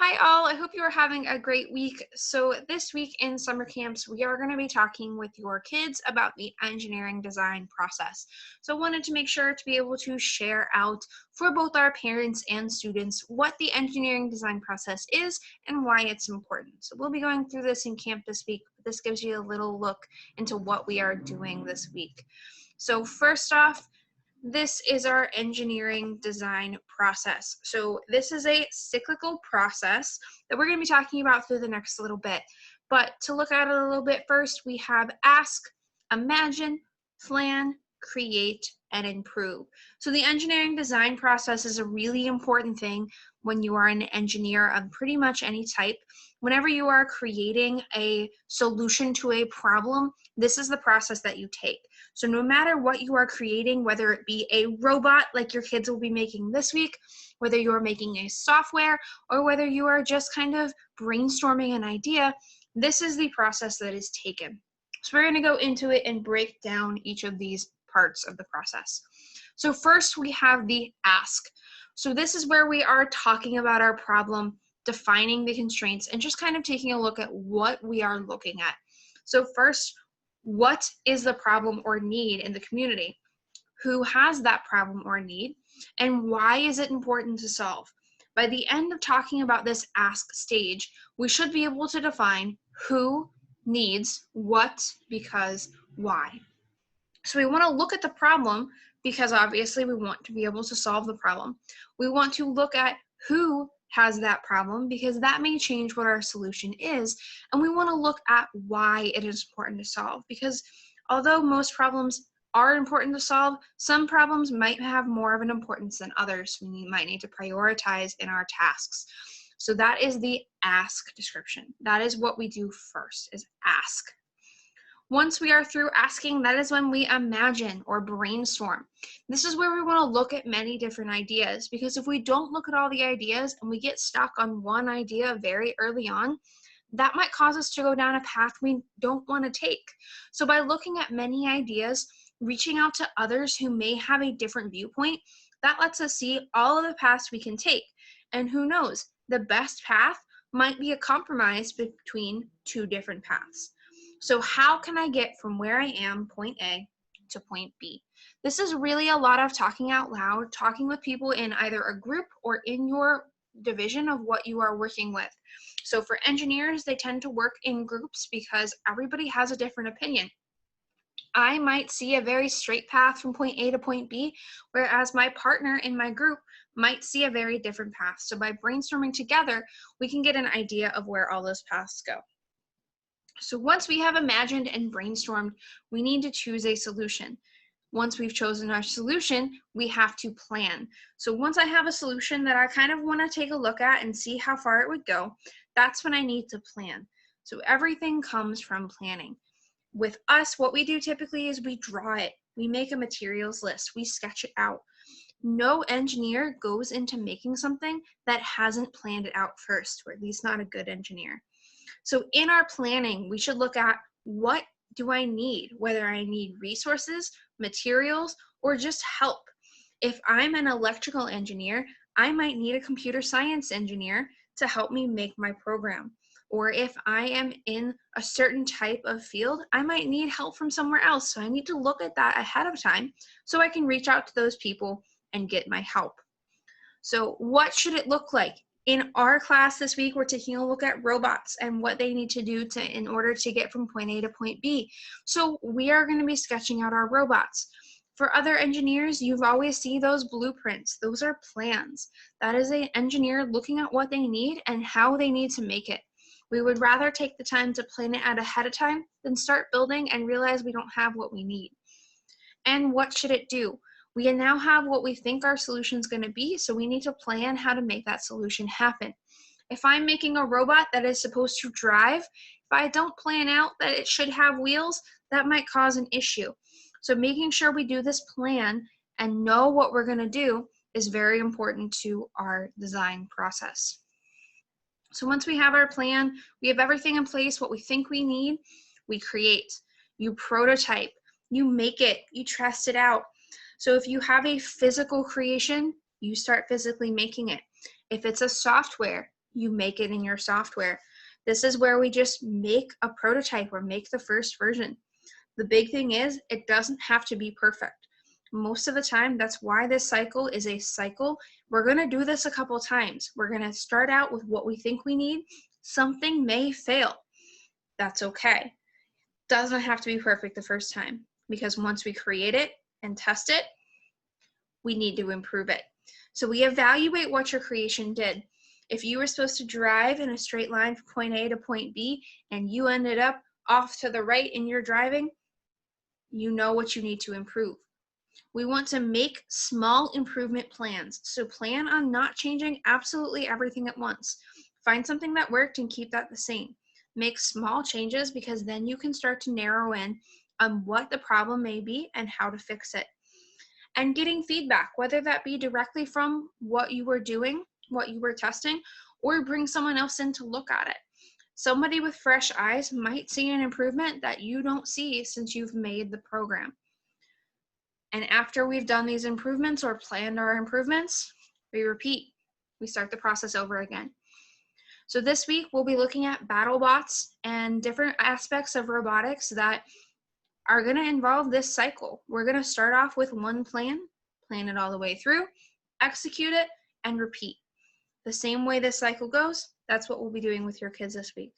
Hi all, I hope you are having a great week. So this week in summer camps, we are going to be talking with your kids about the engineering design process. So I wanted to make sure to be able to share out for both our parents and students what the engineering design process is and why it's important. So we'll be going through this in camp this week. This gives you a little look into what we are doing this week. So first off, this is our engineering design process. So this is a cyclical process that we're going to be talking about through the next little bit. But to look at it a little bit first, we have ask, imagine, plan, create, and improve. So the engineering design process is a really important thing when you are an engineer of pretty much any type. Whenever you are creating a solution to a problem, this is the process that you take. So no matter what you are creating, whether it be a robot like your kids will be making this week, whether you are making a software, or whether you are just kind of brainstorming an idea, this is the process that is taken. So we're going to go into it and break down each of these parts of the process. So first we have the ask. So this is where we are talking about our problem, defining the constraints, and just kind of taking a look at what we are looking at. So first, what is the problem or need in the community? Who has that problem or need? And why is it important to solve? By the end of talking about this ask stage, we should be able to define who needs what, because, why. So we want to look at the problem because obviously we want to be able to solve the problem. We want to look at who has that problem because that may change what our solution is. And we want to look at why it is important to solve because although most problems are important to solve, some problems might have more of an importance than others. We might need to prioritize in our tasks. So that is the ask description. That is what we do first, is ask. Once we are through asking, that is when we imagine or brainstorm. This is where we want to look at many different ideas because if we don't look at all the ideas and we get stuck on one idea very early on, that might cause us to go down a path we don't want to take. So by looking at many ideas, reaching out to others who may have a different viewpoint, that lets us see all of the paths we can take. And who knows, the best path might be a compromise between two different paths. So how can I get from where I am, point A, to point B? This is really a lot of talking out loud, talking with people in either a group or in your division of what you are working with. So for engineers, they tend to work in groups because everybody has a different opinion. I might see a very straight path from point A to point B, whereas my partner in my group might see a very different path. So by brainstorming together, we can get an idea of where all those paths go. So once we have imagined and brainstormed, we need to choose a solution. Once we've chosen our solution, we have to plan. So once I have a solution that I kind of want to take a look at and see how far it would go, that's when I need to plan. So everything comes from planning. With us, what we do typically is we draw it. We make a materials list. We sketch it out. No engineer goes into making something that hasn't planned it out first, or at least not a good engineer. So in our planning, we should look at what do I need, whether I need resources, materials, or just help. If I'm an electrical engineer, I might need a computer science engineer to help me make my program. Or if I am in a certain type of field, I might need help from somewhere else. So I need to look at that ahead of time so I can reach out to those people and get my help. So what should it look like? In our class this week, we're taking a look at robots and what they need to do in order to get from point A to point B. So we are going to be sketching out our robots. For other engineers, you've always seen those blueprints. Those are plans. That is an engineer looking at what they need and how they need to make it. We would rather take the time to plan it out ahead of time than start building and realize we don't have what we need. And what should it do? We now have what we think our solution is going to be, so we need to plan how to make that solution happen. If I'm making a robot that is supposed to drive, if I don't plan out that it should have wheels, that might cause an issue. So making sure we do this plan and know what we're going to do is very important to our design process. So once we have our plan, we have everything in place, what we think we need, we create. You prototype, you make it, you test it out. So if you have a physical creation, you start physically making it. If it's a software, You make it in your software. This is where we just make a prototype or make the first version. The big thing is it doesn't have to be perfect. Most of the time, that's why this cycle is a cycle. We're going to do this a couple times. We're going to start out with what we think we need. Something may fail. That's okay. Doesn't have to be perfect the first time, because once we create it and test it, we need to improve it. So we evaluate what your creation did. If you were supposed to drive in a straight line from point A to point B and you ended up off to the right in your driving, you know what you need to improve. We want to make small improvement plans. So plan on not changing absolutely everything at once. Find something that worked and keep that the same. Make small changes, because then you can start to narrow in on what the problem may be and how to fix it. And getting feedback, whether that be directly from what you were doing, what you were testing, or bring someone else in to look at it. Somebody with fresh eyes might see an improvement that you don't see since you've made the program. And after we've done these improvements or planned our improvements, we repeat. We start the process over again. So this week, we'll be looking at BattleBots and different aspects of robotics that are going to involve this cycle. We're going to start off with one plan it all the way through, execute it, and repeat. The same way this cycle goes, that's what we'll be doing with your kids this week.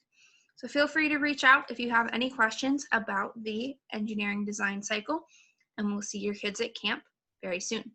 So feel free to reach out if you have any questions about the engineering design cycle, and we'll see your kids at camp very soon.